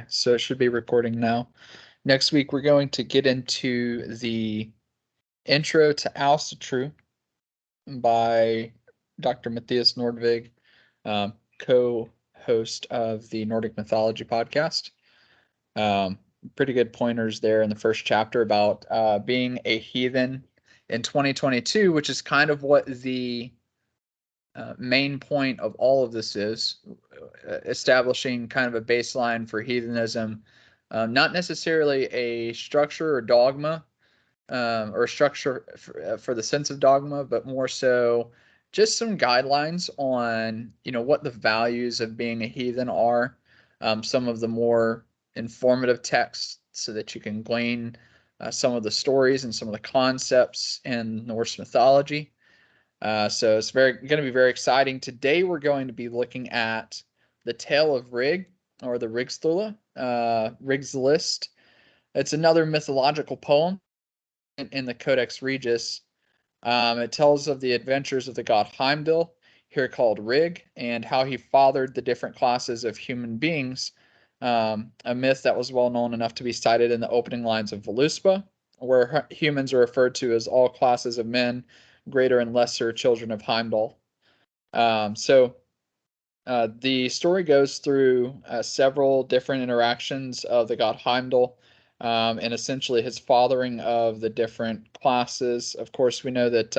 so it should be recording now. Next week, we're going to get into the Intro to Alcitru by Dr. Matthias Nordvig, co-host of the Nordic Mythology podcast. Pretty good pointers there in the first chapter about being a heathen in 2022, which is kind of what the main point of all of this is, establishing kind of a baseline for heathenism, not necessarily a structure or dogma, or a structure for the sense of dogma, but more so just some guidelines on, what the values of being a heathen are, some of the more informative texts so that you can glean some of the stories and some of the concepts in Norse mythology. So it's going to be very exciting. Today we're going to be looking at the Tale of Rig, or the Rigsthula, Rig's List. It's another mythological poem in the Codex Regius. It tells of the adventures of the god Heimdall, here called Rig, and how he fathered the different classes of human beings, a myth that was well known enough to be cited in the opening lines of Voluspa, where humans are referred to as all classes of men, greater and lesser children of Heimdall. So the story goes through several different interactions of the god Heimdall, and essentially his fathering of the different classes. Of course, we know that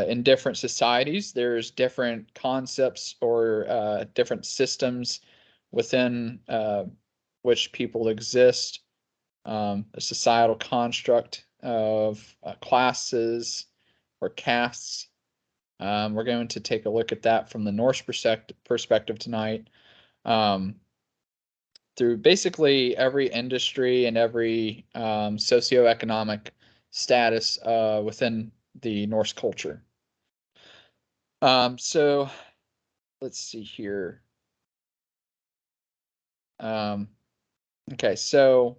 in different societies, there's different concepts or different systems within which people exist, a societal construct of classes or castes. We're going to take a look at that from the Norse perspective tonight, through basically every industry and every socioeconomic status within the Norse culture. So let's see here. Okay, so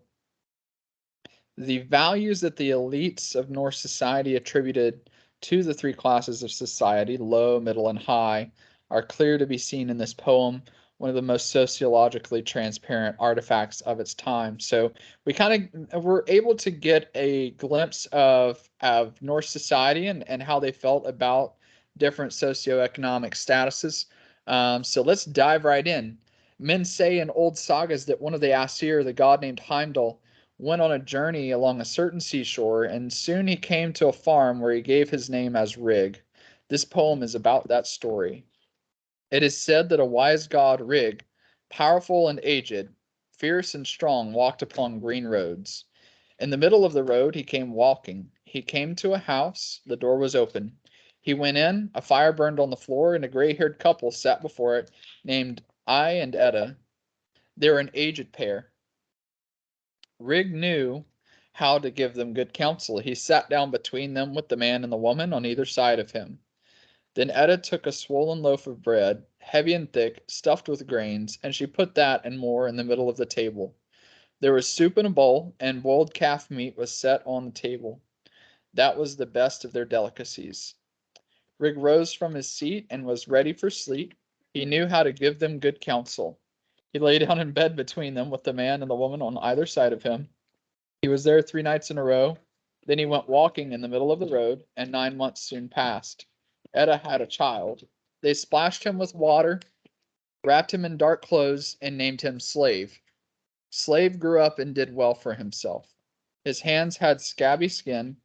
the values that the elites of Norse society attributed to the three classes of society, low, middle, and high, are clear to be seen in this poem, one of the most sociologically transparent artifacts of its time. So we kind of were able to get a glimpse of Norse society and how they felt about different socioeconomic statuses. So let's dive right in. Men say in old sagas that one of the Aesir, the god named Heimdall, went on a journey along a certain seashore, and soon he came to a farm where he gave his name as Rig. This poem is about that story. It is said that a wise god, Rig, powerful and aged, fierce and strong, walked upon green roads. In the middle of the road he came walking. He came to a house. The door was open. He went in. A fire burned on the floor, and a gray-haired couple sat before it, named I and Edda. They were an aged pair. Rig knew how to give them good counsel. He sat down between them with the man and the woman on either side of him. Then Edda took a swollen loaf of bread, heavy and thick, stuffed with grains, and she put that and more in the middle of the table. There was soup in a bowl, and boiled calf meat was set on the table. That was the best of their delicacies. Rig rose from his seat and was ready for sleep. He knew how to give them good counsel. He lay down in bed between them with the man and the woman on either side of him. He was there 3 nights in a row. Then he went walking in the middle of the road, and 9 months soon passed. Edda had a child. They splashed him with water, wrapped him in dark clothes, and named him Slave. Slave grew up and did well for himself. His hands had scabby skin,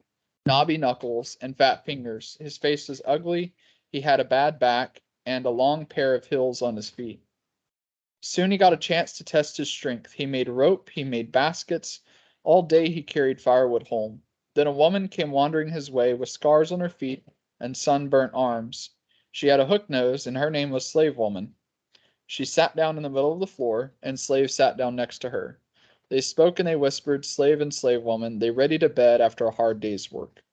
knobby knuckles, and fat fingers. His face was ugly. He had a bad back and a long pair of hills on his feet. Soon he got a chance to test his strength. He made rope, he made baskets. All day he carried firewood home. Then a woman came wandering his way with scars on her feet and sunburnt arms. She had a hook nose, and her name was Slave Woman. She sat down in the middle of the floor, and Slave sat down next to her. They spoke and they whispered, Slave and Slave Woman. They ready to bed after a hard day's work.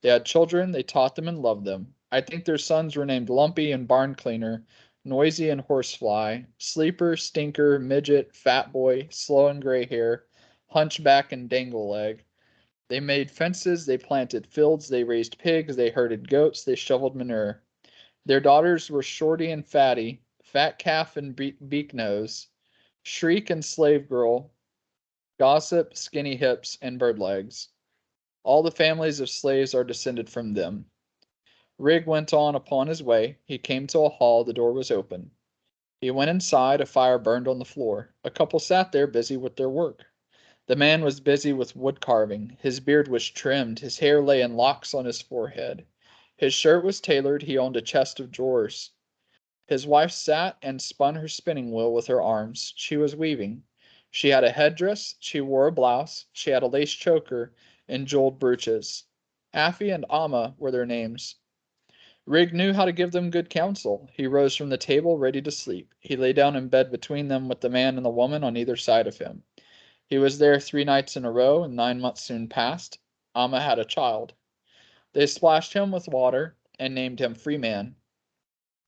They had children, they taught them and loved them. I think their sons were named Lumpy and Barn Cleaner, Noisy and Horsefly, Sleeper, Stinker, Midget, Fat Boy, Slow and Gray Hair, Hunchback and Dangle Leg. They made fences, they planted fields, they raised pigs, they herded goats, they shoveled manure. Their daughters were Shorty and Fatty, Fat Calf and Beak Nose, Shriek and Slave Girl, Gossip, Skinny Hips, and Bird Legs. All the families of slaves are descended from them. Rig went on upon his way. He came to a hall. The door was open. He went inside. A fire burned on the floor. A couple sat there busy with their work. The man was busy with wood carving. His beard was trimmed. His hair lay in locks on his forehead. His shirt was tailored. He owned a chest of drawers. His wife sat and spun her spinning wheel with her arms. She was weaving. She had a headdress. She wore a blouse. She had a lace choker and jeweled brooches. Affy and Amma were their names. Rig knew how to give them good counsel. He rose from the table, ready to sleep. He lay down in bed between them with the man and the woman on either side of him. He was there 3 nights in a row, and 9 months soon passed. Amma had a child. They splashed him with water and named him Freeman.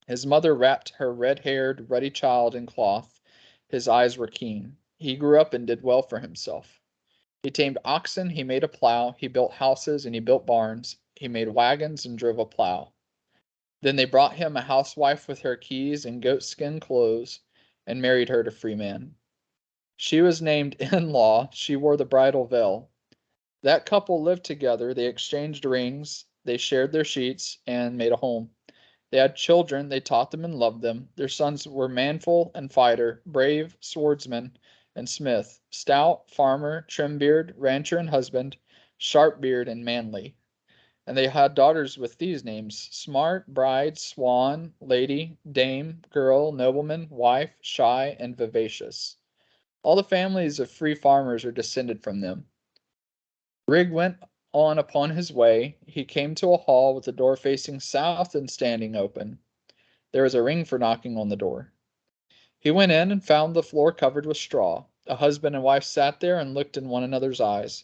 His mother wrapped her red-haired, ruddy child in cloth. His eyes were keen. He grew up and did well for himself. He tamed oxen, he made a plow, he built houses and he built barns, he made wagons and drove a plow. Then they brought him a housewife with her keys and goatskin clothes, and married her to Freeman. She was named In-law. She wore the bridal veil. That couple lived together. They exchanged rings. They shared their sheets and made a home. They had children. They taught them and loved them. Their sons were Manful and Fighter, brave, swordsman, and smith, stout, farmer, trimbeard, rancher and husband, sharpbeard and manly. And they had daughters with these names: Smart, Bride, Swan, Lady, Dame, Girl, Nobleman, Wife, Shy, and Vivacious. All the families of free farmers are descended from them. Rig went on upon his way. He came to a hall with the door facing south and standing open. There was a ring for knocking on the door. He went in and found the floor covered with straw. A husband and wife sat there and looked in one another's eyes.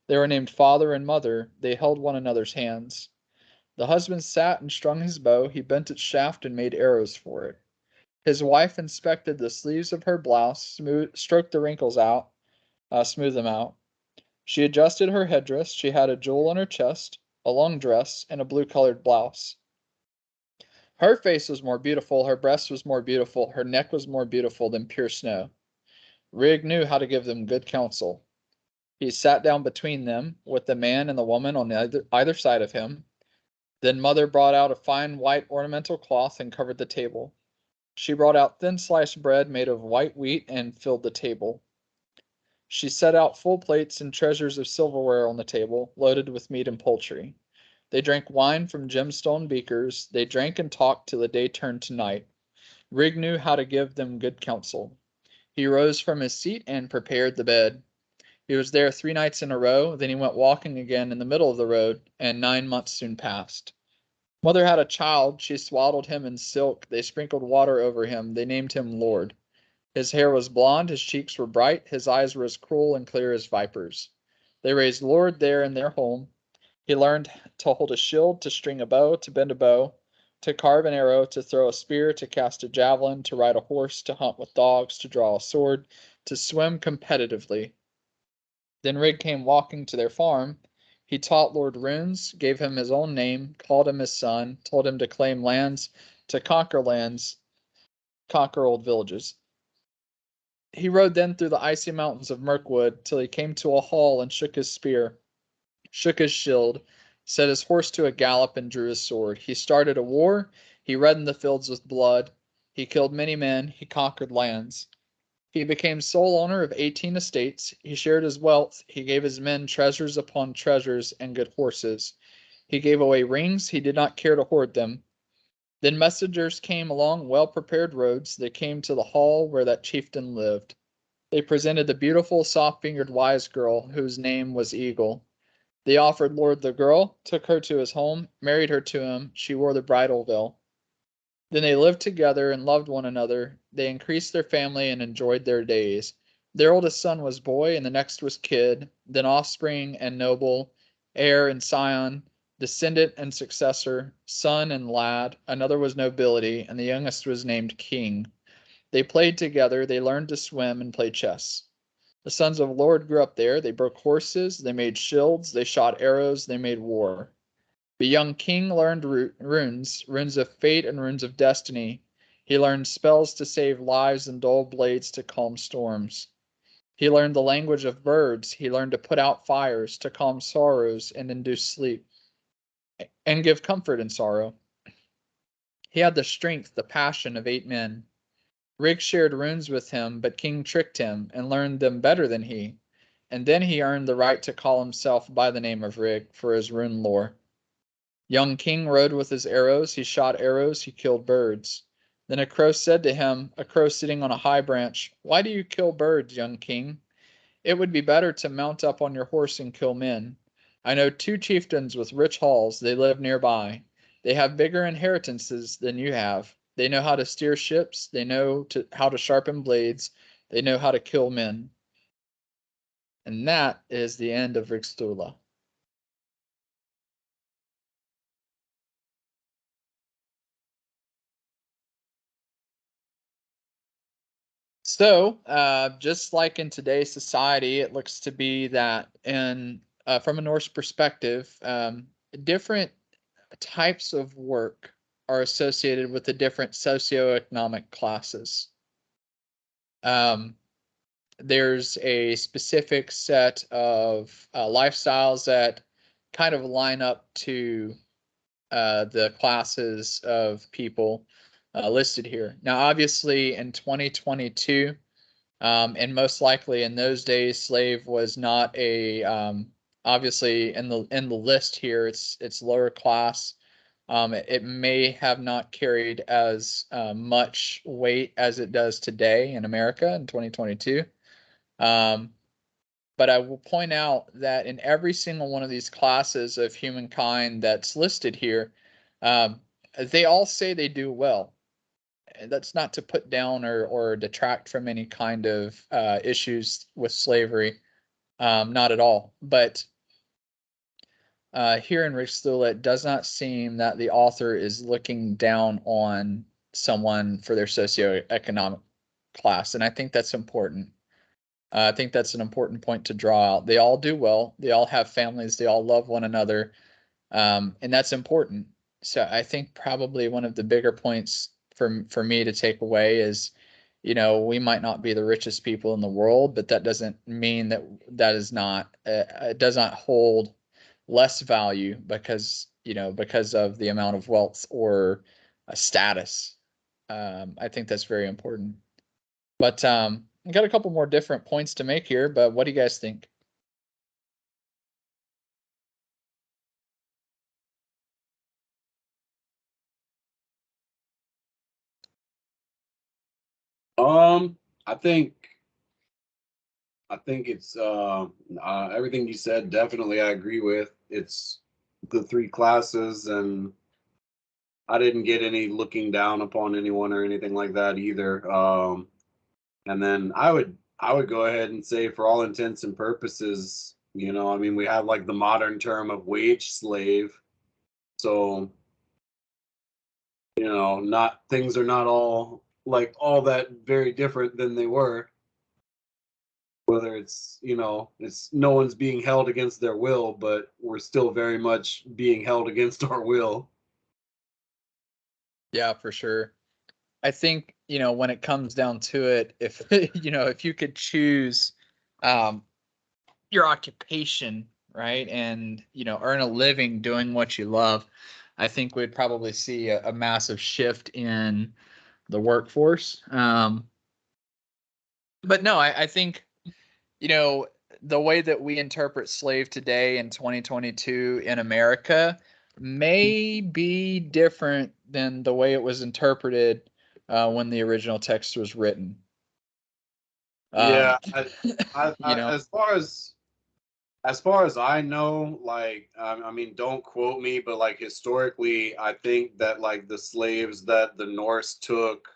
They were named Father and Mother. They held one another's hands. The husband sat and strung his bow. He bent its shaft and made arrows for it. His wife inspected the sleeves of her blouse, stroked the wrinkles out, smoothed them out. She adjusted her headdress. She had a jewel on her chest, a long dress, and a blue-colored blouse. Her face was more beautiful, her breast was more beautiful, her neck was more beautiful than pure snow. Rig knew how to give them good counsel. He sat down between them, with the man and the woman on either side of him. Then Mother brought out a fine white ornamental cloth and covered the table. She brought out thin sliced bread made of white wheat and filled the table. She set out full plates and treasures of silverware on the table, loaded with meat and poultry. They drank wine from gemstone beakers. They drank and talked till the day turned to night. Rig knew how to give them good counsel. He rose from his seat and prepared the bed. He was there 3 nights in a row. Then he went walking again in the middle of the road, and 9 months soon passed. Mother had a child. She swaddled him in silk. They sprinkled water over him. They named him Lord. His hair was blond. His cheeks were bright. His eyes were as cruel and clear as vipers. They raised Lord there in their home. He learned to hold a shield, to string a bow, to bend a bow, to carve an arrow, to throw a spear, to cast a javelin, to ride a horse, to hunt with dogs, to draw a sword, to swim competitively. Then Rig came walking to their farm. He taught Lord runes, gave him his own name, called him his son, told him to claim lands, conquer old villages. He rode then through the icy mountains of Mirkwood till he came to a hall and shook his spear, shook his shield, set his horse to a gallop, and drew his sword. He started a war. He reddened the fields with blood. He killed many men. He conquered lands. He became sole owner of 18 estates. He shared his wealth. He gave his men treasures upon treasures and good horses. He gave away rings. He did not care to hoard them. Then messengers came along well-prepared roads. They came to the hall where that chieftain lived. They presented the beautiful, soft-fingered wise girl, whose name was Eagle. They offered Lord the girl, took her to his home, married her to him. She wore the bridal veil. Then they lived together and loved one another. They increased their family and enjoyed their days. Their oldest son was boy, and the next was kid, then offspring and noble, heir and scion, descendant and successor, son and lad. Another was nobility, and the youngest was named king. They played together. They learned to swim and play chess. The sons of Lord grew up there. They broke horses. They made shields. They shot arrows. They made war. The young king learned runes, runes of fate and runes of destiny. He learned spells to save lives and dull blades to calm storms. He learned the language of birds. He learned to put out fires, to calm sorrows and induce sleep, and give comfort in sorrow. He had the strength, the passion of 8 men. Rig shared runes with him, but King tricked him and learned them better than he, and then he earned the right to call himself by the name of Rig for his rune lore. Young King rode with his arrows, he shot arrows, he killed birds. Then a crow said to him, a crow sitting on a high branch, "Why do you kill birds, young King? It would be better to mount up on your horse and kill men. I know 2 chieftains with rich halls, they live nearby. They have bigger inheritances than you have. They know how to steer ships, they know how to sharpen blades, they know how to kill men." And that is the end of Rigsthula. So, just like in today's society, it looks to be that, in from a Norse perspective, different types of work are associated with the different socioeconomic classes. Um, there's a specific set of lifestyles that kind of line up to the classes of people listed here. Now, obviously, in 2022, and most likely in those days, slave was not a obviously in the list here. It's lower class. It may have not carried as much weight as it does today in America in 2022. Um, but I will point out that in every single one of these classes of humankind that's listed here, um, they all say they do well. That's not to put down or detract from any kind of issues with slavery, not at all. But here in Rigsthula, it does not seem that the author is looking down on someone for their socioeconomic class, and I think that's important. I think that's an important point to draw out. They all do well. They all have families. They all love one another, and that's important. So I think probably one of the bigger points for me to take away is, we might not be the richest people in the world, but that doesn't mean that is not it does not hold less value because of the amount of wealth or status. I think that's very important. But I got a couple more different points to make here. But what do you guys think? Um, I think it's everything you said. Definitely, I agree with. It's the 3 classes, and I didn't get any looking down upon anyone or anything like that either. And then I would go ahead and say, for all intents and purposes, I mean, we have like the modern term of wage slave. So, not things are not all that very different than they were. Whether it's no one's being held against their will, but we're still very much being held against our will. Yeah, for sure. I think, when it comes down to it, if if you could choose um, your occupation, right, and earn a living doing what you love, I think we'd probably see a massive shift in the workforce. But no, I think you know, the way that we interpret slave today in 2022 in America may be different than the way it was interpreted when the original text was written. Um, Yeah, you know, as far as I know, like, I mean, don't quote me, but like historically, I think that like the slaves that the Norse took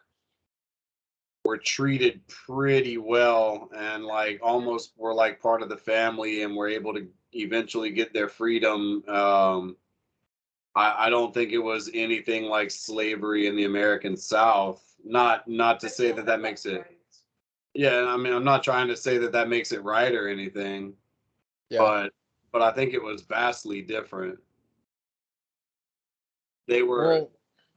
were treated pretty well, and like almost were like part of the family, and were able to eventually get their freedom. I don't think it was anything like slavery in the American South. Not to say that makes it. Yeah, I mean, I'm not trying to say that makes it right or anything, yeah. but I think it was vastly different. They were Well,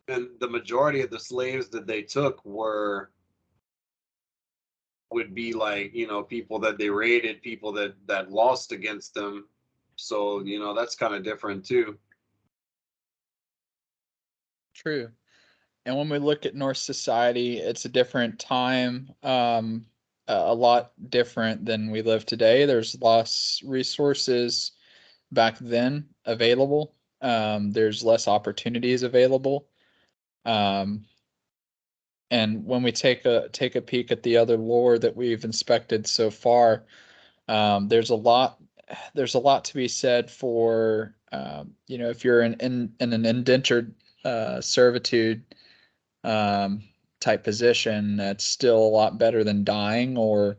and the majority of the slaves that they took would be like, people that they raided, people that lost against them. So that's kind of different too. True. And when we look at Norse society, it's a different time, a lot different than we live today. There's less resources back then available. There's less opportunities available. Um, and when we take a peek at the other lore that we've inspected so far, there's a lot to be said for if you're in an indentured servitude um, type position, that's still a lot better than dying or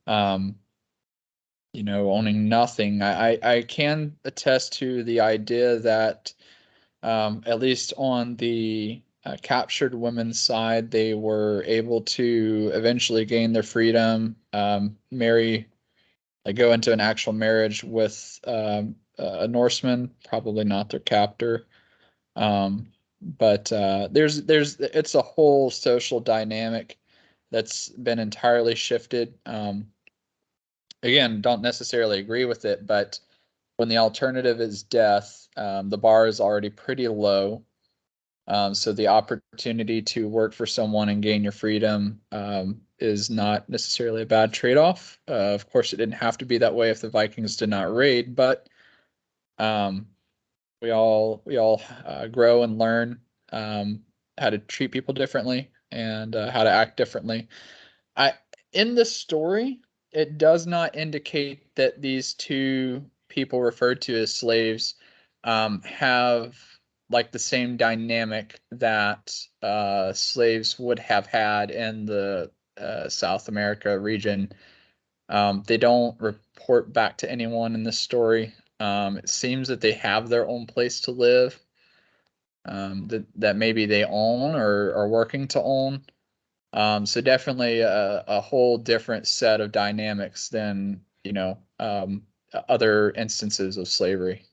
um, owning nothing. I can attest to the idea that at least on the captured women's side, they were able to eventually gain their freedom, marry, like go into an actual marriage with a Norseman, probably not their captor. But there's it's a whole social dynamic that's been entirely shifted. Again, don't necessarily agree with it, but when the alternative is death, the bar is already pretty low. So the opportunity to work for someone and gain your freedom is not necessarily a bad trade-off. Of course, it didn't have to be that way if the Vikings did not raid, but um, we all grow and learn how to treat people differently and how to act differently. I In the story, it does not indicate that these two people referred to as slaves have like the same dynamic that slaves would have had in the South America region. They don't report back to anyone in this story. It seems that they have their own place to live, that maybe they own or are working to own. So definitely a whole different set of dynamics than, other instances of slavery.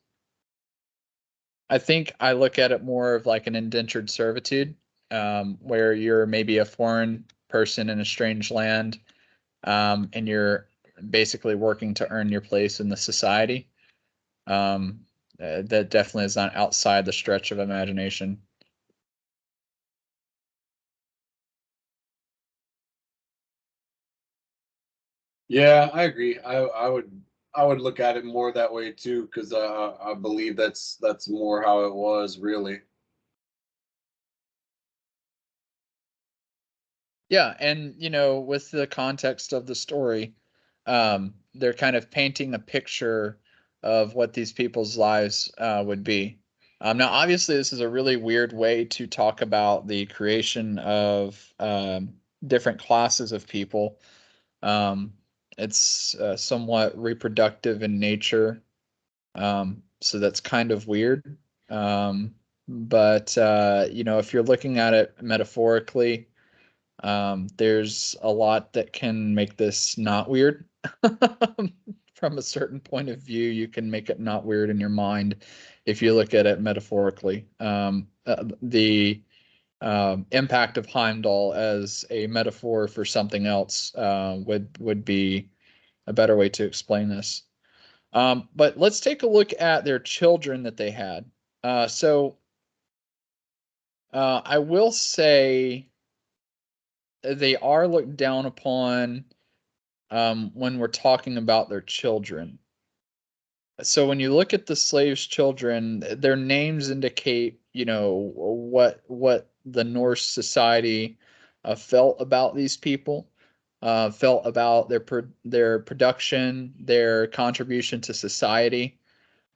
I think I look at it more of like an indentured servitude, where you're maybe a foreign person in a strange land, and you're basically working to earn your place in the society. That definitely is not outside the stretch of imagination. Yeah, I agree. I would look at it more that way too, because I believe that's more how it was really. Yeah, and with the context of the story, they're kind of painting a picture of what these people's lives would be. Now, obviously, this is a really weird way to talk about the creation of different classes of people. Um, it's somewhat reproductive in nature, so that's kind of weird. But if you're looking at it metaphorically, there's a lot that can make this not weird. From a certain point of view, you can make it not weird in your mind if you look at it metaphorically. The impact of Heimdall as a metaphor for something else would be a better way to explain this. But let's take a look at their children that they had. I will say they are looked down upon when we're talking about their children. So when you look at the slaves' children, their names indicate, what the Norse society felt about these people, felt about their production, their contribution to society.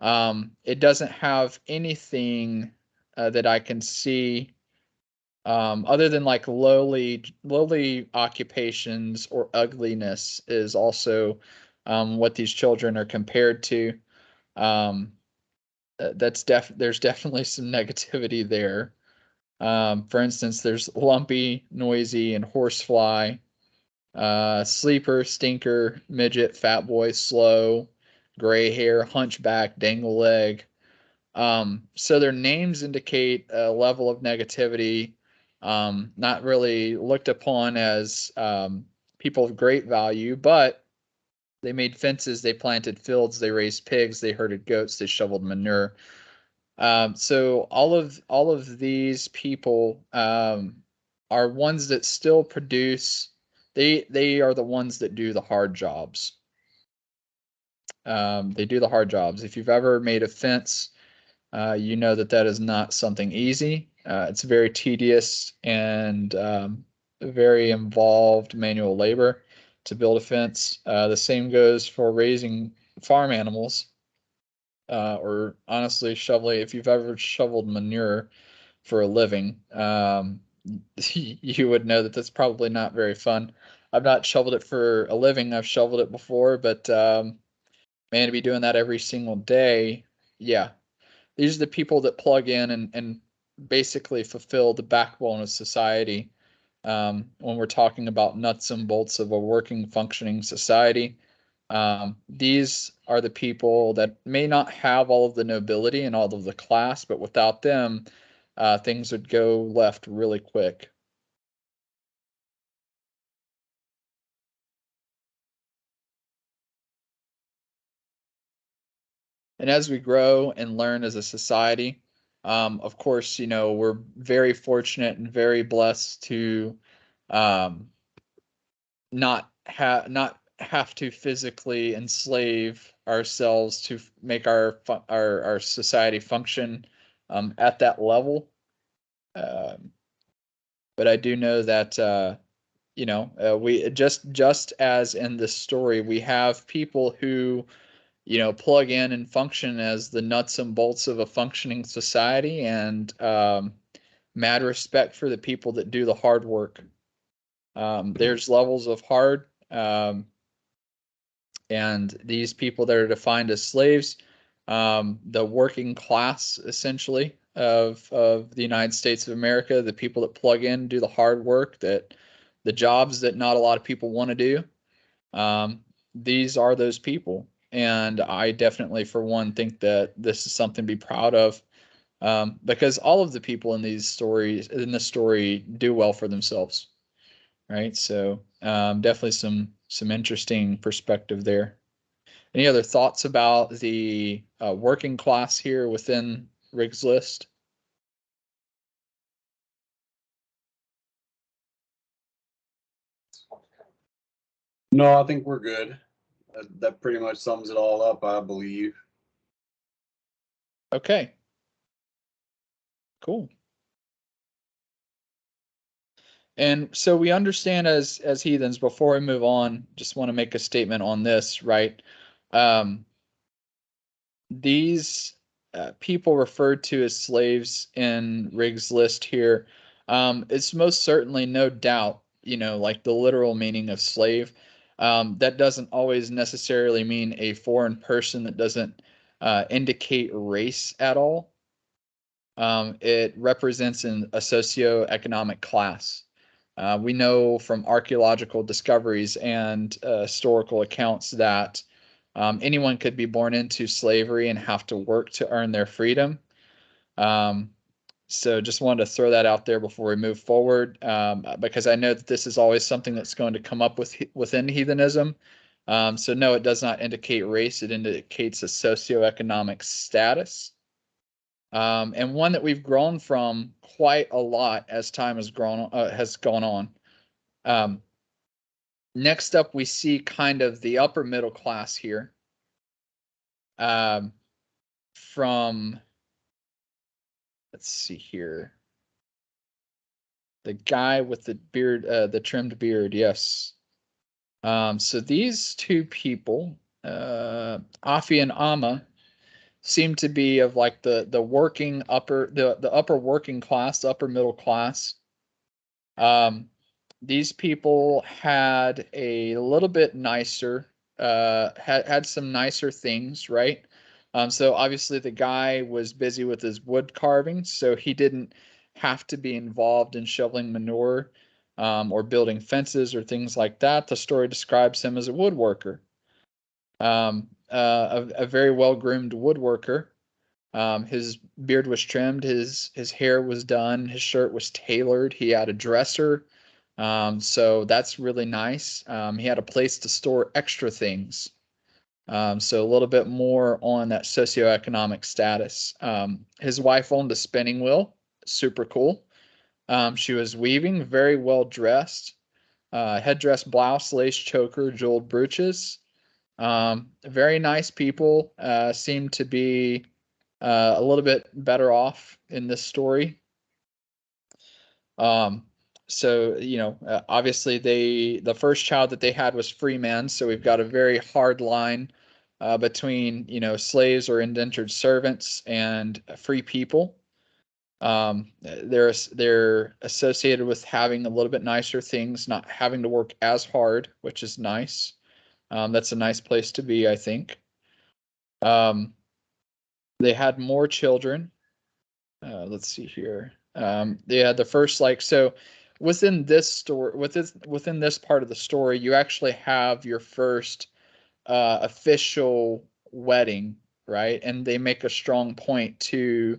It doesn't have anything that I can see other than like lowly occupations or ugliness is also what these children are compared to. Um, there's definitely some negativity there. For instance, there's lumpy, noisy, and horsefly, sleeper, stinker, midget, fat boy, slow, gray hair, hunchback, dangle leg. So their names indicate a level of negativity, not really looked upon as people of great value, but they made fences, they planted fields, they raised pigs, they herded goats, they shoveled manure. So all of these people are ones that still produce. They are the ones that do the hard jobs. They do the hard jobs. If you've ever made a fence, you know that that is not something easy. It's very tedious and very involved manual labor to build a fence. The same goes for raising farm animals, or honestly shoveling. If you've ever shoveled manure for a living, you would know that that's probably not very fun. I've not shoveled it for a living. I've shoveled it before, but man, to be doing that every single day, yeah, these are the people that plug in and basically fulfill the backbone of society. When we're talking about nuts and bolts of a working, functioning society, these are the people that may not have all of the nobility and all of the class, but without them, things would go left really quick. And as we grow and learn as a society, of course, we're very fortunate and very blessed to um, not have to physically enslave ourselves to make our society function at that level. Um, but I do know that we just as in this story, we have people who plug in and function as the nuts and bolts of a functioning society, and mad respect for the people that do the hard work. There's levels of hard, and these people that are defined as slaves, the working class essentially of the United States of America, the people that plug in, do the hard work, that the jobs that not a lot of people want to do. Um, these are those people. And I definitely, for one, think that this is something to be proud of, because all of the people in this story do well for themselves, right? So definitely some interesting perspective there. Any other thoughts about the working class here within Riggs list? No, I think we're good. That pretty much sums it all up, I believe. Okay, cool. And so we understand as heathens. Before we move on, just want to make a statement on this, right? Um, these people referred to as slaves in Riggs' list here, it's most certainly no doubt, like the literal meaning of slave. That doesn't always necessarily mean a foreign person. That doesn't indicate race at all. It represents a socioeconomic class. We know from archaeological discoveries and historical accounts that anyone could be born into slavery and have to work to earn their freedom. Um, so just wanted to throw that out there before we move forward, because I know that this is always something that's going to come up within heathenism. So no, it does not indicate race. It indicates a socioeconomic status, and one that we've grown from quite a lot as time has gone on. Um, Next up, we see kind of the upper middle class here, um, from, let's see here, the guy with the beard, the trimmed beard. Yes. So these two people, Afi and Amma, seem to be of like the working the upper working class, the upper middle class. Um, these people had a little bit nicer, had some nicer things, right? So obviously the guy was busy with his wood carving, so he didn't have to be involved in shoveling manure, or building fences or things like that. The story describes him as a woodworker, a very well groomed woodworker. His beard was trimmed, his hair was done, his shirt was tailored. He had a dresser, so that's really nice. He had a place to store extra things. So a little bit more on that socioeconomic status. His wife owned a spinning wheel, super cool. She was weaving, very well dressed. Headdress, blouse, lace choker, jeweled brooches. Very nice people. Seem to be a little bit better off in this story. Um, so obviously the first child that they had was free men, so we've got a very hard line between slaves or indentured servants and free people. They're associated with having a little bit nicer things, not having to work as hard, which is nice. That's a nice place to be, I think. Um, they had more children. Let's see here. Yeah, the first so within this story, within this part of the story, you actually have your first official wedding, right? And they make a strong point to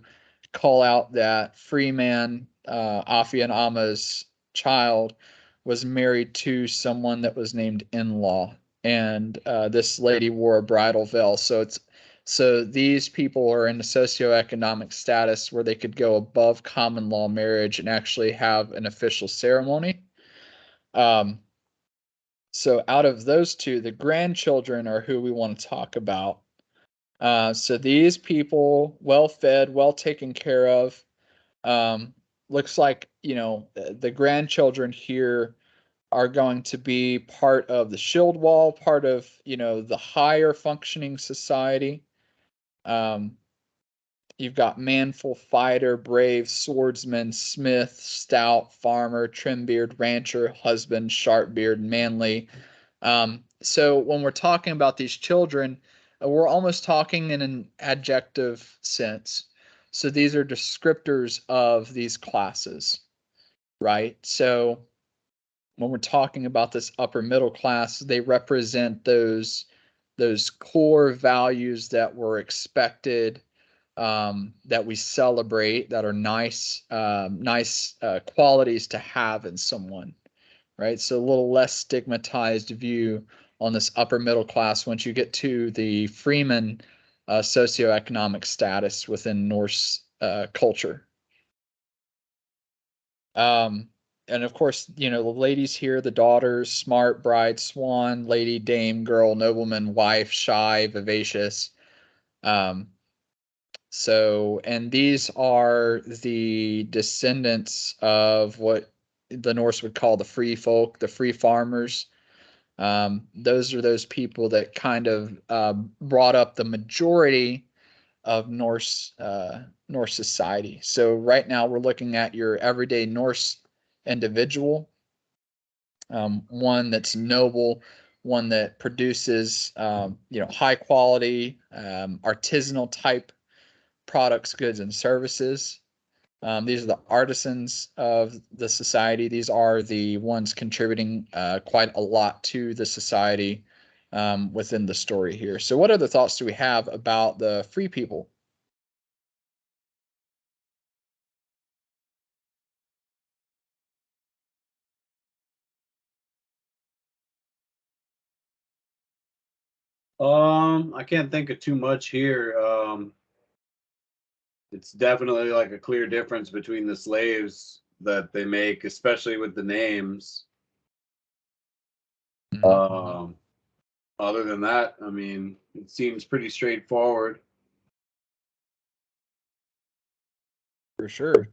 call out that Freeman, Afi and Ama's child, was married to someone that was named in-law, and this lady wore a bridal veil. So these people are in a socioeconomic status where they could go above common law marriage and actually have an official ceremony. Um, so out of those two, the grandchildren are who we want to talk about. So these people, well fed, well taken care of. Um, Looks like the grandchildren here are going to be part of the shield wall, part of the higher functioning society. Um, you've got manful fighter, brave swordsman, smith, stout farmer, trimbeard, rancher, husband, sharpbeard, manly. So when we're talking about these children, we're almost talking in an adjective sense. So these are descriptors of these classes, right? So when we're talking about this upper middle class, they represent those core values that were expected, that we celebrate, that are nice qualities to have in someone, right? So a little less stigmatized view on this upper middle class once you get to the freeman socioeconomic status within Norse culture. Um, and of course, the ladies here, the daughters, smart, bride, swan, lady, dame, girl, nobleman, wife, shy, vivacious. Um, and these are the descendants of what the Norse would call the free folk, the free farmers. Those are those people that kind of brought up the majority of Norse society. So right now we're looking at your everyday Norse individual, one that's noble, one that produces high quality artisanal type products, goods, and services. These are the artisans of the society. These are the ones contributing quite a lot to the society within the story here. So, what other thoughts do we have about the free people? I can't think of too much here. It's definitely like a clear difference between the slaves that they make, especially with the names. Mm-hmm. Other than that, I mean, it seems pretty straightforward. For sure.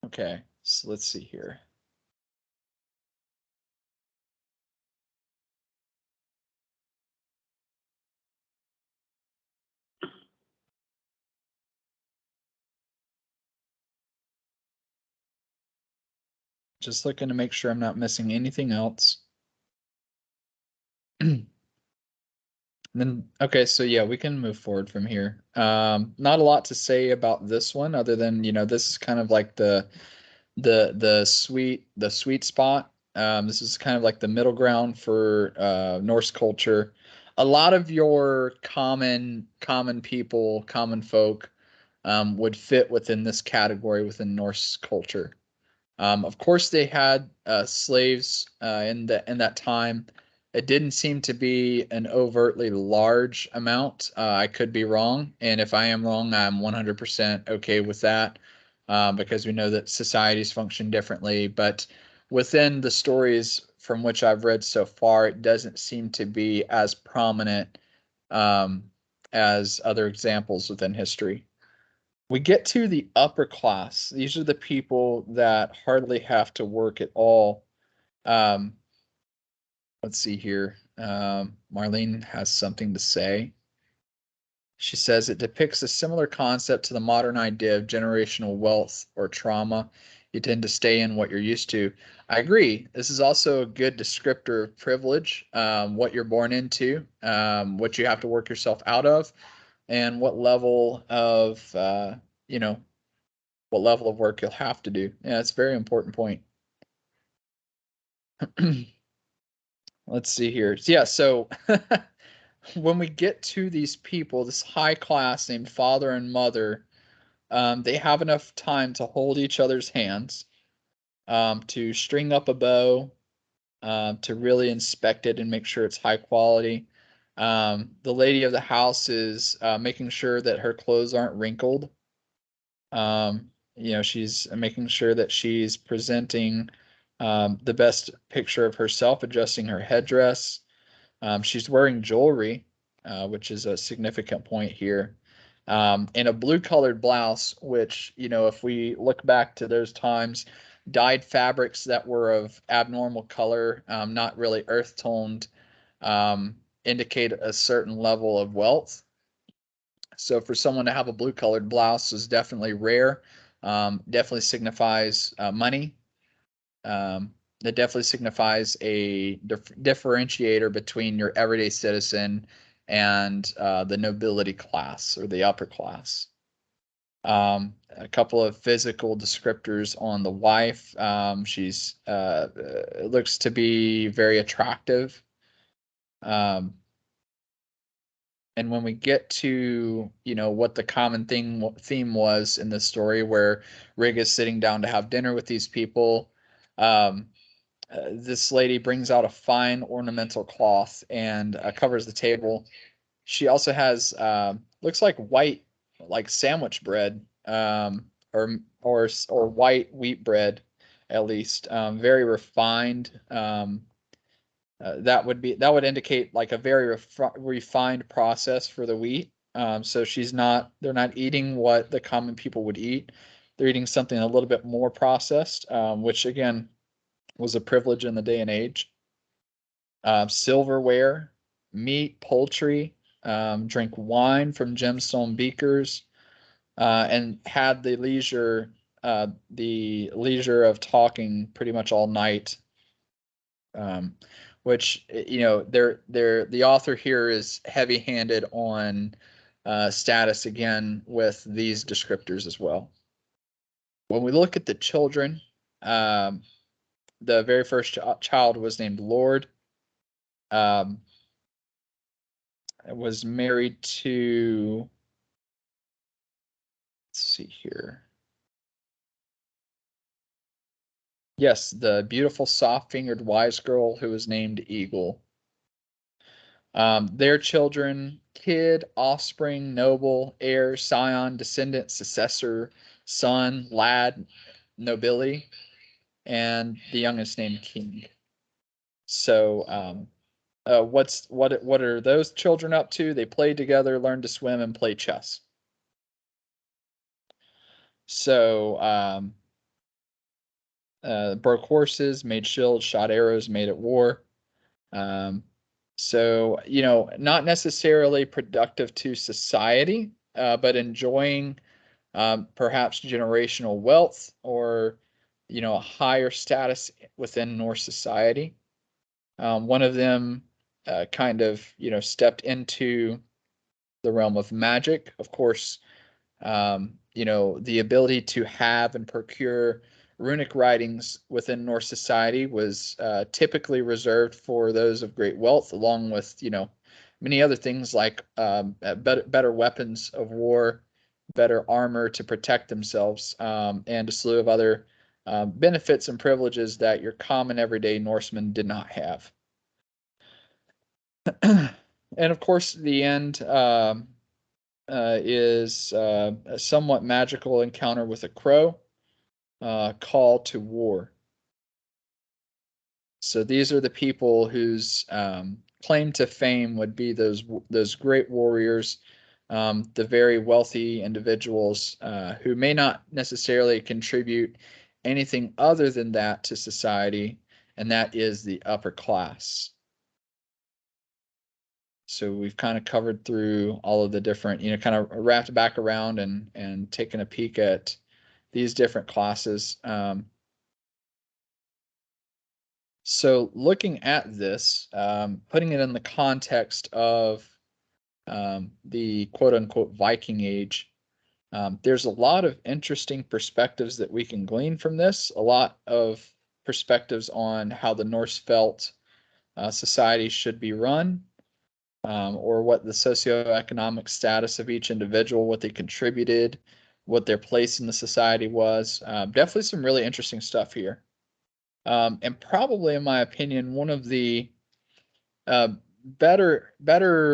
Okay, so let's see here. Just looking to make sure I'm not missing anything else. Then okay, so yeah, we can move forward from here. Not a lot to say about this one other than this is kind of like the sweet spot. This is kind of like the middle ground for Norse culture. a lot of your common people, common folk, would fit within this category within Norse culture. Of course, they had slaves in that time. It didn't seem to be an overtly large amount. I could be wrong, and if I am wrong, I'm 100% okay with that, because we know that societies function differently. But within the stories from which I've read so far, it doesn't seem to be as prominent um, as other examples within history. We get to the upper class. These are the people that hardly have to work at all. Um, let's see here. Marlene has something to say. She says it depicts a similar concept to the modern idea of generational wealth or trauma. You tend to stay in what you're used to. I agree. This is also a good descriptor of privilege, what you're born into, what you have to work yourself out of, and what level of you know what level of work you'll have to do. Yeah, it's a very important point. Let's see here. Yeah, so when we get to these people, this high class named father and mother, they have enough time to hold each other's hands, to string up a bow, to really inspect it and make sure it's high quality. The lady of the house is making sure that her clothes aren't wrinkled. She's making sure that she's presenting the best picture of herself, adjusting her headdress. She's wearing jewelry, which is a significant point here, and a blue colored blouse, which, if we look back to those times, dyed fabrics that were of abnormal color, not really earth toned, indicate a certain level of wealth. So for someone to have a blue colored blouse is definitely rare. Definitely signifies money. It definitely signifies a differentiator between your everyday citizen and the nobility class or the upper class. A couple of physical descriptors on the wife. She's looks to be very attractive. Um, and when we get to, what the common theme was in this story, where Rig is sitting down to have dinner with these people, um, this lady brings out a fine ornamental cloth and covers the table. She also has looks like white, like sandwich bread, or white wheat bread, at least, very refined. That would indicate like a very refined process for the wheat. So they're not eating what the common people would eat. They're eating something a little bit more processed, which again was a privilege in the day and age. Silverware, meat, poultry, drink wine from gemstone beakers, and had the leisure of talking pretty much all night. Um, which, the author here is heavy-handed on status again with these descriptors as well. When we look at the children, um, the very first child was named Lord. Um, was married to, let's see here. Yes, the beautiful soft-fingered wise girl who was named Eagle. Their children, kid, offspring, noble, heir, scion, descendant, successor, son, lad, nobility, and the youngest named King. So, what are those children up to? They played together, learned to swim, and play chess. So, broke horses, made shields, shot arrows, made at war. Um, so, not necessarily productive to society, but enjoying perhaps generational wealth or, a higher status within Norse society. One of them kind of, stepped into the realm of magic. Of course, the ability to have and procure runic writings within Norse society was typically reserved for those of great wealth, along with, many other things like better weapons of war, better armor to protect themselves, and a slew of other benefits and privileges that your common everyday Norseman did not have. And of course, the end is a somewhat magical encounter with a crow, call to war. So these are the people whose claim to fame would be those great warriors, the very wealthy individuals who may not necessarily contribute anything other than that to society, and that is the upper class. So we've kind of covered through all of the different, kind of wrapped back around and taken a peek at these different classes. So looking at this, putting it in the context of the quote unquote Viking Age, there's a lot of interesting perspectives that we can glean from this, a lot of perspectives on how the Norse felt society should be run, or what the socioeconomic status of each individual, what they contributed, what their place in the society was. Definitely some really interesting stuff here. And probably, in my opinion, one of the uh, better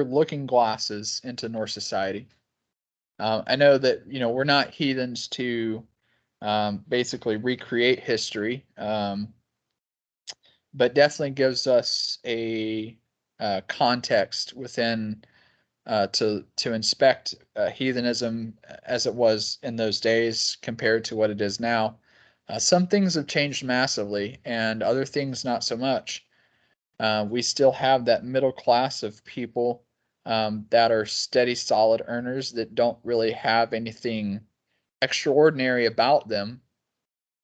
looking glasses into Norse society. I know that we're not heathens to basically recreate history, but definitely gives us a context within to inspect heathenism as it was in those days compared to what it is now. Some things have changed massively, and other things not so much. We still have that middle class of people that are steady, solid earners that don't really have anything extraordinary about them.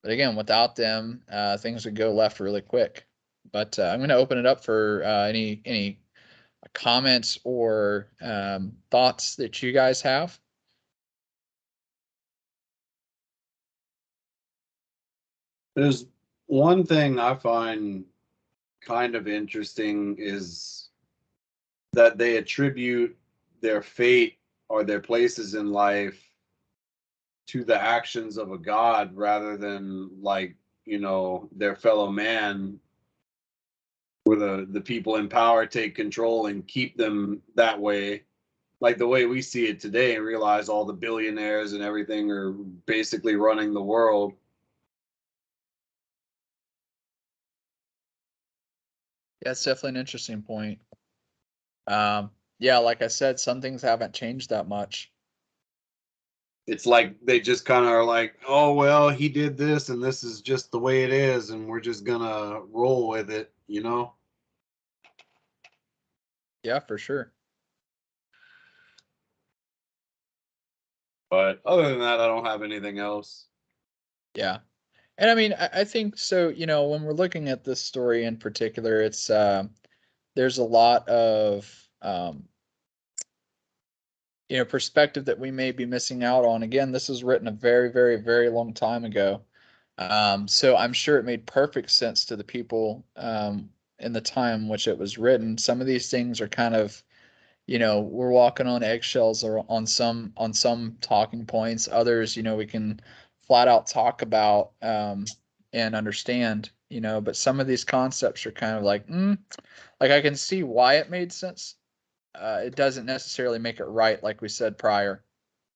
But again, without them, things would go left really quick. But I'm going to open it up for any comments or thoughts that you guys have. There's one thing I find kind of interesting is that they attribute their fate or their places in life to the actions of a god rather than like, their fellow man, where the people in power take control and keep them that way, like the way we see it today, and realize all the billionaires and everything are basically running the world. Yeah, it's definitely an interesting point. Yeah, like I said, some things haven't changed that much. It's like they just kind of are like, oh well, he did this and this is just the way it is and we're just gonna roll with it. Yeah, for sure. But other than that, I don't have anything else. Yeah. And I mean, I think so, when we're looking at this story in particular, it's there's a lot of perspective that we may be missing out on. Again, this was written a very, very, very long time ago. So I'm sure it made perfect sense to the people in the time in which it was written. Some of these things are kind of, we're walking on eggshells or on some talking points. Others, we can flat out talk about and understand. But some of these concepts are kind of like I can see why it made sense. It doesn't necessarily make it right, like we said prior.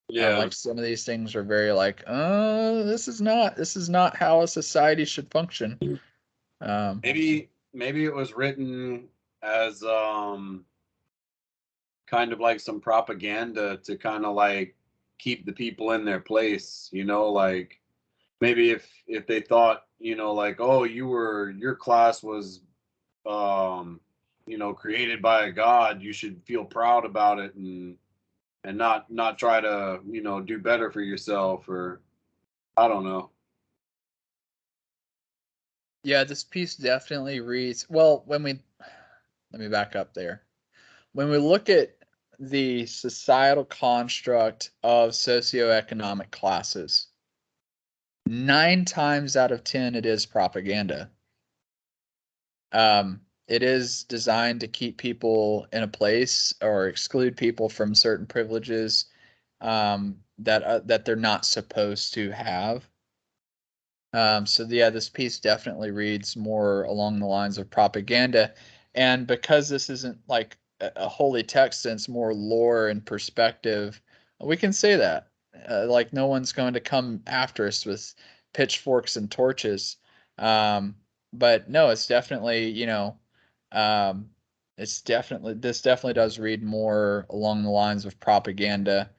Yeah. Like some of these things are very like, this is not how a society should function. Um, Maybe it was written as kind of like some propaganda to kind of like keep the people in their place, like maybe if they thought, like, oh, your class was created by a god, you should feel proud about it and not try to, do better for yourself, or I don't know. yeah, this piece definitely reads well. Let me back up there. When we look at the societal construct of socioeconomic classes, 9 times out of 10 it is propaganda. it is designed to keep people in a place or exclude people from certain privileges that they're not supposed to have. So yeah, this piece definitely reads more along the lines of propaganda, and because this isn't like a holy text and it's more lore and perspective, we can say that. Like no one's going to come after us with pitchforks and torches. Um, but no, it's definitely, um, it's definitely this definitely does read more along the lines of propaganda,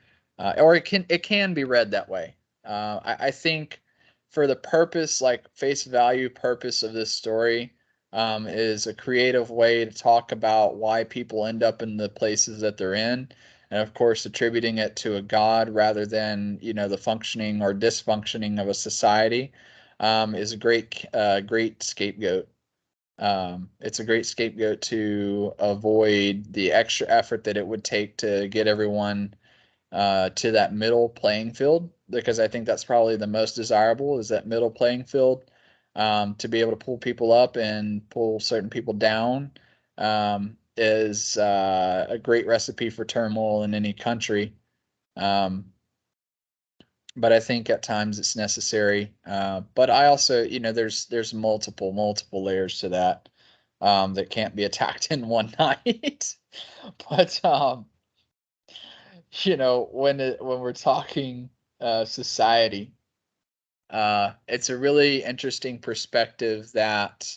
or it can be read that way. I think for the purpose, like face value purpose of this story, is a creative way to talk about why people end up in the places that they're in, and of course attributing it to a god rather than the functioning or dysfunctioning of a society, is a great scapegoat. It's a great scapegoat to avoid the extra effort that it would take to get everyone to that middle playing field, because I think that's probably the most desirable is that middle playing field, to be able to pull people up and pull certain people down, is a great recipe for turmoil in any country. Um, but I think at times it's necessary. But I also, there's multiple layers to that, that can't be attacked in one night. But when we're talking society, it's a really interesting perspective that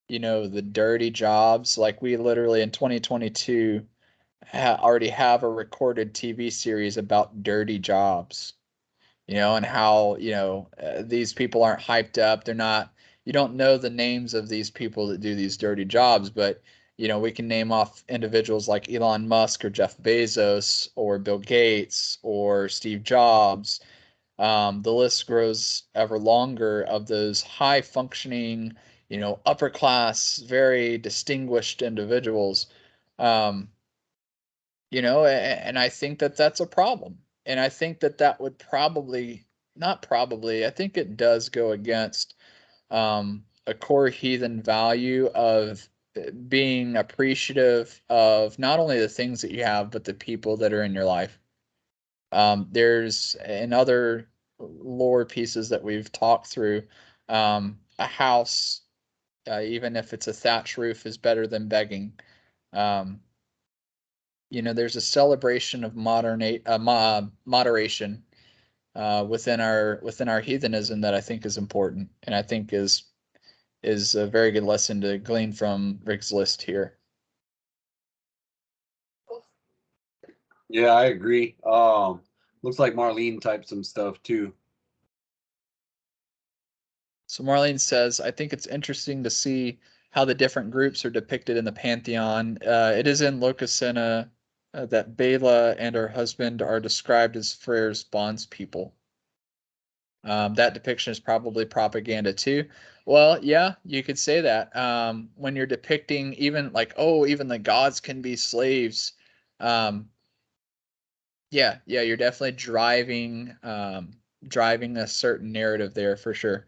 the dirty jobs, like we literally in 2022 already have a recorded TV series about dirty jobs, and how these people aren't hyped up. They're not. You don't know the names of these people that do these dirty jobs, but we can name off individuals like Elon Musk or Jeff Bezos or Bill Gates or Steve Jobs. The list grows ever longer of those high functioning, upper class, very distinguished individuals. Um, and I think that that's a problem. And I think that that would probably, not probably, I think it does go against a core heathen value of being appreciative of not only the things that you have, but the people that are in your life. There's in other lore pieces that we've talked through, a house, even if it's a thatch roof, is better than begging. Um, there's a celebration of moderation within our heathenism that I think is important, and I think is a very good lesson to glean from Rick's list here. Yeah, I agree. Looks like Marlene typed some stuff too. So Marlene says, I think it's interesting to see how the different groups are depicted in the pantheon. It is in Locusena that Bela and her husband are described as Freyr's bondspeople. That depiction is probably propaganda too. Well, yeah, you could say that. When you're depicting even like, oh, even the gods can be slaves. Um, yeah, you're definitely driving a certain narrative there for sure.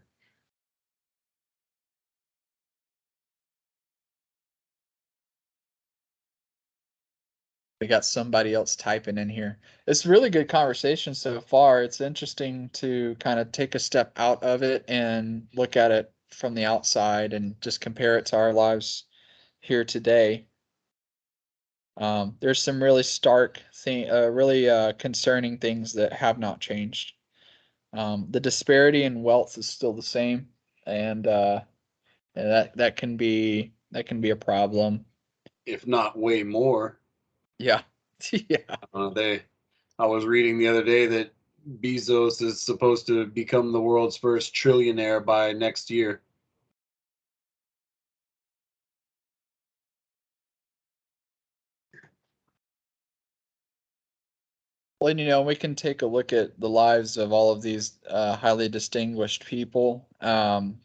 We got somebody else typing in here. It's really good conversation so far. It's interesting to kind of take a step out of it and look at it from the outside and just compare it to our lives here today. There's some really stark really concerning things that have not changed. The disparity in wealth is still the same, and that can be a problem. If not way more. Yeah, yeah. They, I was reading the other day that Bezos is supposed to become the world's first trillionaire by next year. Well, we can take a look at the lives of all of these highly distinguished people, and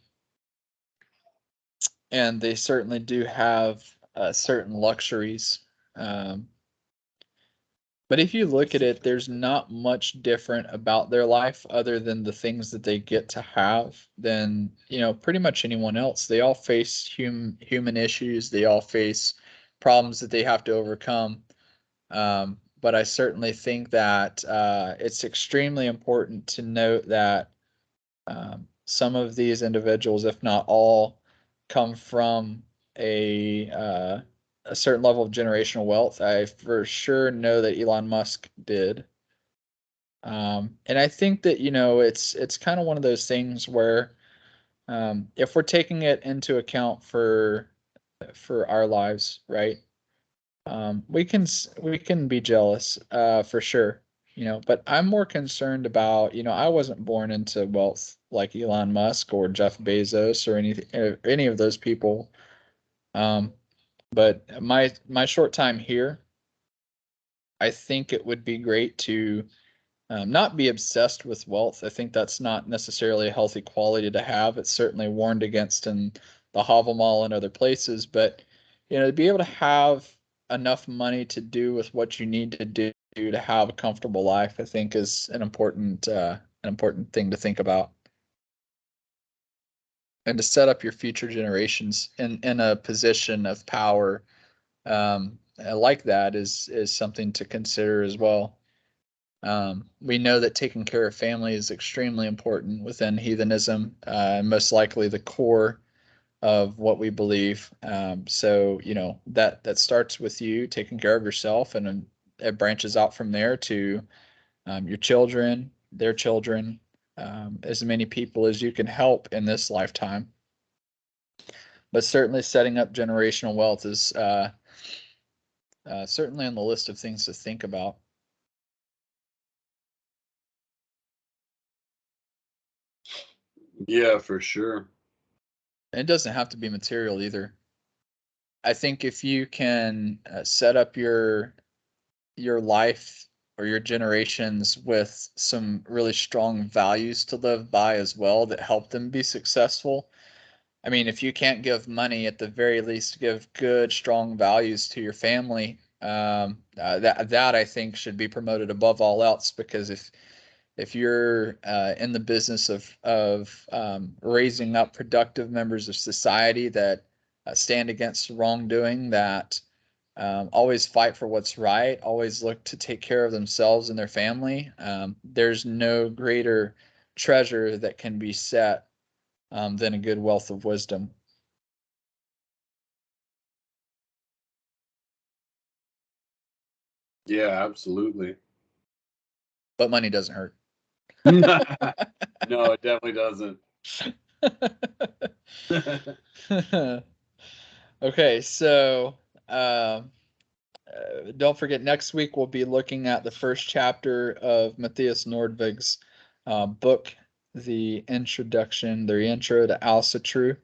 they certainly do have certain luxuries. Um, But if you look at it, there's not much different about their life other than the things that they get to have than, pretty much anyone else. They all face human issues. They all face problems that they have to overcome. But I certainly think that it's extremely important to note that some of these individuals, if not all, come from a uh, a certain level of generational wealth. I for sure know that Elon Musk did. And I think that, it's kind of one of those things where if we're taking it into account for our lives, right? We can be jealous, for sure, but I'm more concerned about, I wasn't born into wealth like Elon Musk or Jeff Bezos or any of those people. Um, but my short time here, I think it would be great to not be obsessed with wealth. I think that's not necessarily a healthy quality to have. It's certainly warned against in the Hovel Mall and other places, but to be able to have enough money to do with what you need to do to have a comfortable life, I think is an important thing to think about, and to set up your future generations in a position of power, like that is something to consider as well. We know that taking care of family is extremely important within heathenism, and most likely the core of what we believe. So, that starts with you taking care of yourself, and then it branches out from there to your children, their children, as many people as you can help in this lifetime. But certainly, setting up generational wealth is certainly on the list of things to think about. Yeah, for sure. And it doesn't have to be material either. I think if you can set up your life or your generations with some really strong values to live by as well that help them be successful. I mean, if you can't give money, at the very least, give good, strong values to your family. That I think should be promoted above all else, because if you're in the business of raising up productive members of society that stand against wrongdoing, that always fight for what's right, always look to take care of themselves and their family, there's no greater treasure that can be set than a good wealth of wisdom. Yeah, absolutely. But money doesn't hurt. No, it definitely doesn't. Okay, so don't forget, next week we'll be looking at the first chapter of Matthias Nordvig's book, the intro to Alsatru,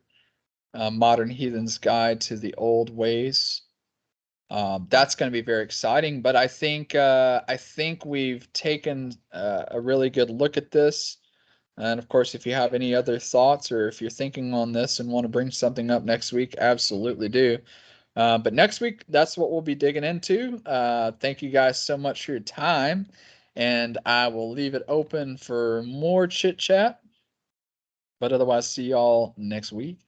Modern Heathen's Guide to the Old Ways. That's going to be very exciting, but I think we've taken a really good look at this. And of course, if you have any other thoughts, or if you're thinking on this and want to bring something up next week, absolutely do. But next week, that's what we'll be digging into. Thank you guys so much for your time, and I will leave it open for more chit chat. But otherwise, see y'all next week.